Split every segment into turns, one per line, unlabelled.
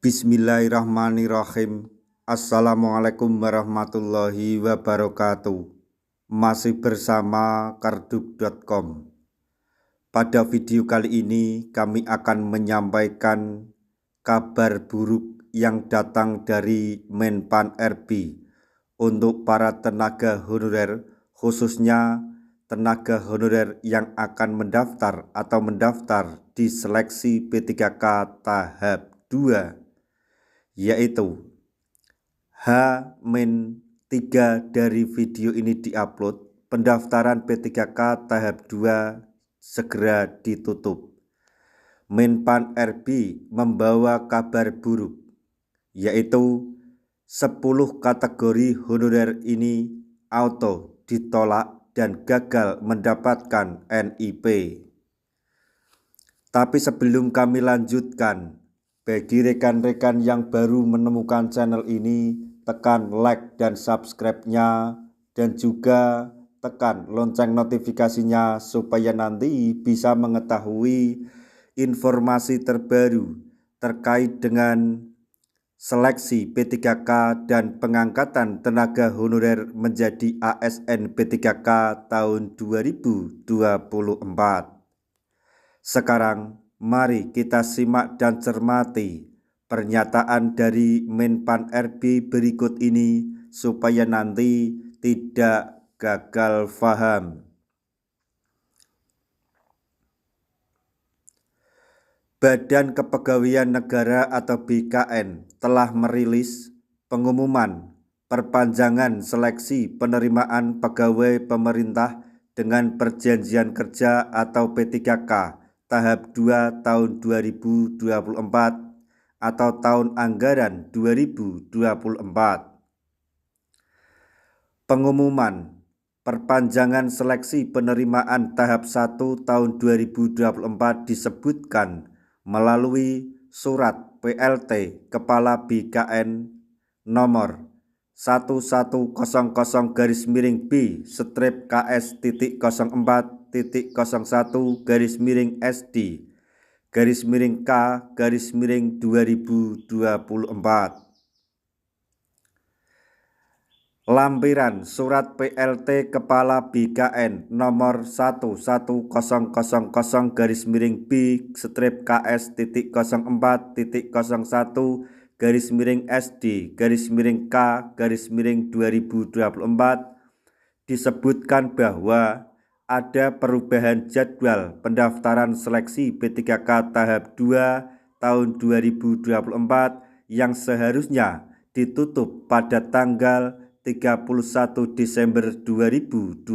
Bismillahirrahmanirrahim. Assalamualaikum warahmatullahi wabarakatuh. Masih bersama kardub.com. Pada video kali ini kami akan menyampaikan kabar buruk yang datang dari Menpan RB untuk para tenaga honorer, khususnya tenaga honorer yang akan mendaftar di seleksi P3K tahap 2, yaitu H-3 dari video ini diupload, pendaftaran P3K tahap 2 segera ditutup. Menpan RB membawa kabar buruk, yaitu 10 kategori honorer ini auto ditolak dan gagal mendapatkan NIP. Tapi sebelum kami lanjutkan, bagi rekan-rekan yang baru menemukan channel ini, tekan like dan subscribe-nya, dan juga tekan lonceng notifikasinya supaya nanti bisa mengetahui informasi terbaru terkait dengan seleksi P3K dan pengangkatan tenaga honorer menjadi ASN P3K tahun 2024. Sekarang mari kita simak dan cermati pernyataan dari Menpan RB berikut ini supaya nanti tidak gagal paham. Badan Kepegawaian Negara atau BKN telah merilis pengumuman perpanjangan seleksi penerimaan pegawai pemerintah dengan perjanjian kerja atau P3K tahap 2 tahun 2024 atau tahun anggaran 2024. Pengumuman perpanjangan seleksi penerimaan tahap 1 tahun 2024 disebutkan melalui surat PLT Kepala BKN nomor 1100-KS.1-1/SD-K-2024. Lampiran Surat PLT Kepala BKN nomor 1100-KS.1-1/SD-K-2024 disebutkan bahwa ada perubahan jadwal pendaftaran seleksi P3K tahap 2 tahun 2024 yang seharusnya ditutup pada tanggal 31 Desember 2024.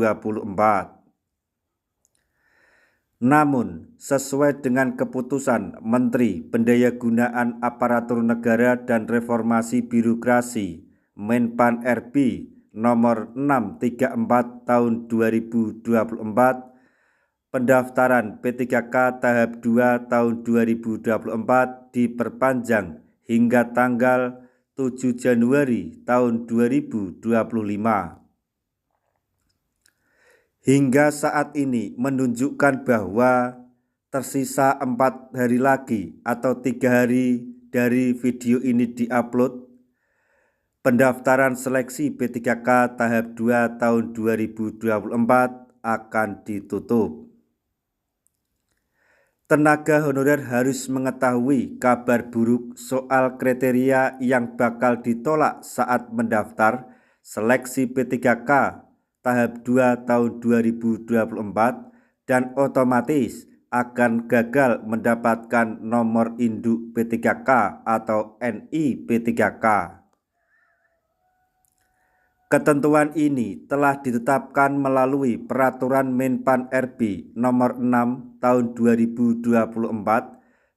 Namun, sesuai dengan keputusan Menteri Pendayagunaan Aparatur Negara dan Reformasi Birokrasi Menpan RB nomor 634 tahun 2024, pendaftaran P3K tahap 2 tahun 2024 diperpanjang hingga tanggal 7 Januari tahun 2025. Hingga saat ini menunjukkan bahwa tersisa 4 hari lagi atau 3 hari dari video ini diupload, pendaftaran seleksi P3K tahap 2 tahun 2024 akan ditutup. Tenaga honorer harus mengetahui kabar buruk soal kriteria yang bakal ditolak saat mendaftar seleksi P3K tahap 2 tahun 2024 dan otomatis akan gagal mendapatkan nomor induk P3K atau NI P3K. Ketentuan ini telah ditetapkan melalui Peraturan Menpan RB nomor 6 tahun 2024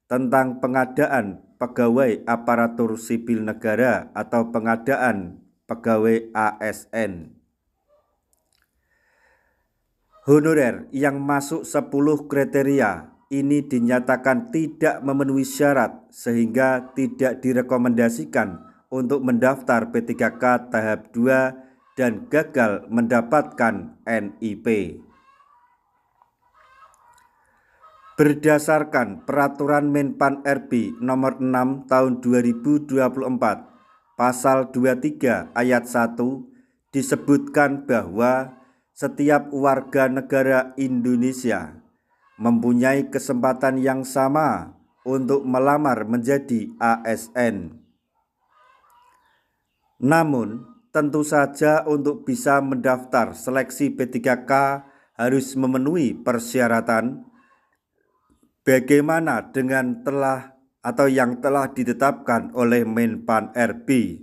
tentang pengadaan pegawai aparatur sipil negara atau pengadaan pegawai ASN. Honorer yang masuk 10 kriteria ini dinyatakan tidak memenuhi syarat sehingga tidak direkomendasikan untuk mendaftar P3K tahap 2 dan gagal mendapatkan NIP. Berdasarkan Peraturan Menpan RB Nomor 6 Tahun 2024, Pasal 23 Ayat 1 disebutkan bahwa setiap warga negara Indonesia mempunyai kesempatan yang sama untuk melamar menjadi ASN. Namun, tentu saja untuk bisa mendaftar seleksi P3K harus memenuhi persyaratan. Bagaimana dengan yang telah ditetapkan oleh Menpan RB?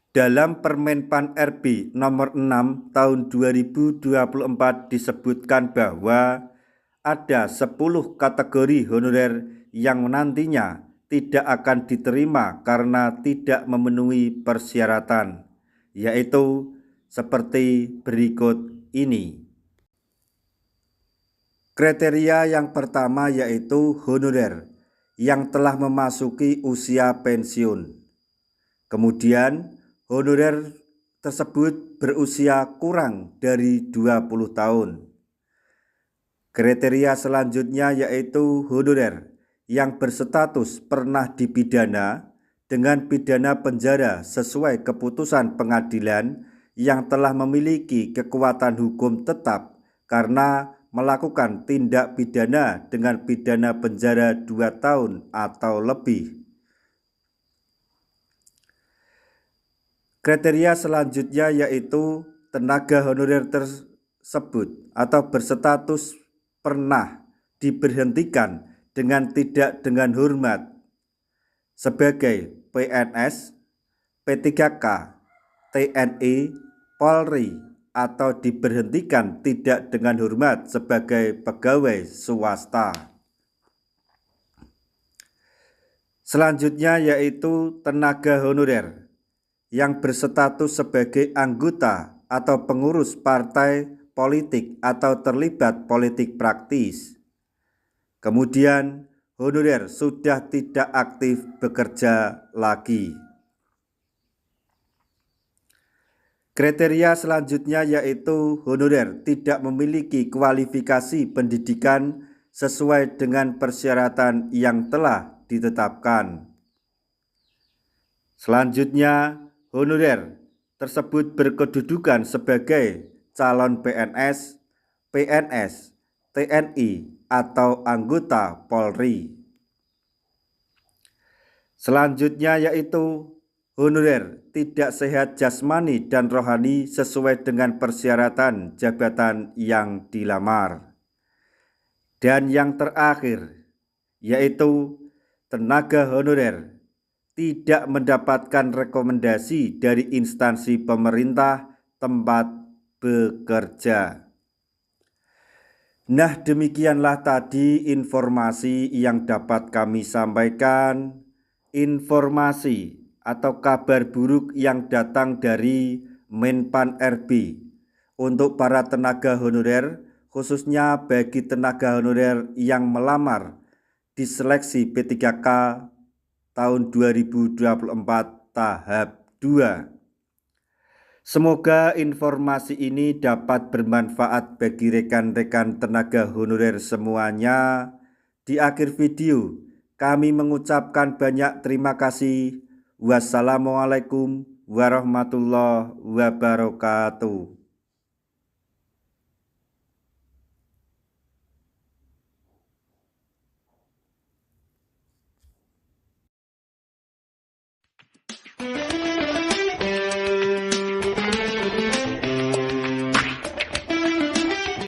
Dalam Permenpan RB Nomor 6 Tahun 2024 disebutkan bahwa ada 10 kategori honorer yang nantinya tidak akan diterima karena tidak memenuhi persyaratan, yaitu seperti berikut ini. Kriteria yang pertama yaitu honorer yang telah memasuki usia pensiun. Kemudian honorer tersebut berusia kurang dari 20 tahun. Kriteria selanjutnya yaitu honorer yang berstatus pernah dipidana dengan pidana penjara sesuai keputusan pengadilan yang telah memiliki kekuatan hukum tetap karena melakukan tindak pidana dengan pidana penjara 2 tahun atau lebih. Kriteria selanjutnya yaitu tenaga honorer tersebut atau berstatus pernah diberhentikan dengan tidak dengan hormat sebagai PNS, P3K, TNI, Polri, atau diberhentikan tidak dengan hormat sebagai pegawai swasta. Selanjutnya yaitu tenaga honorer yang berstatus sebagai anggota atau pengurus partai politik atau terlibat politik praktis. Kemudian honorer sudah tidak aktif bekerja lagi. Kriteria selanjutnya yaitu honorer tidak memiliki kualifikasi pendidikan sesuai dengan persyaratan yang telah ditetapkan. Selanjutnya, honorer tersebut berkedudukan sebagai calon PNS, PNS, TNI, atau anggota Polri. Selanjutnya yaitu honorer tidak sehat jasmani dan rohani sesuai dengan persyaratan jabatan yang dilamar. Dan yang terakhir yaitu tenaga honorer tidak mendapatkan rekomendasi dari instansi pemerintah tempat bekerja. Nah, demikianlah tadi informasi yang dapat kami sampaikan. Informasi atau kabar buruk yang datang dari Menpan RB untuk para tenaga honorer, khususnya bagi tenaga honorer yang melamar di seleksi P3K tahun 2024 tahap 2. Semoga informasi ini dapat bermanfaat bagi rekan-rekan tenaga honorer semuanya. Di akhir video, kami mengucapkan banyak terima kasih. Wassalamualaikum warahmatullahi wabarakatuh.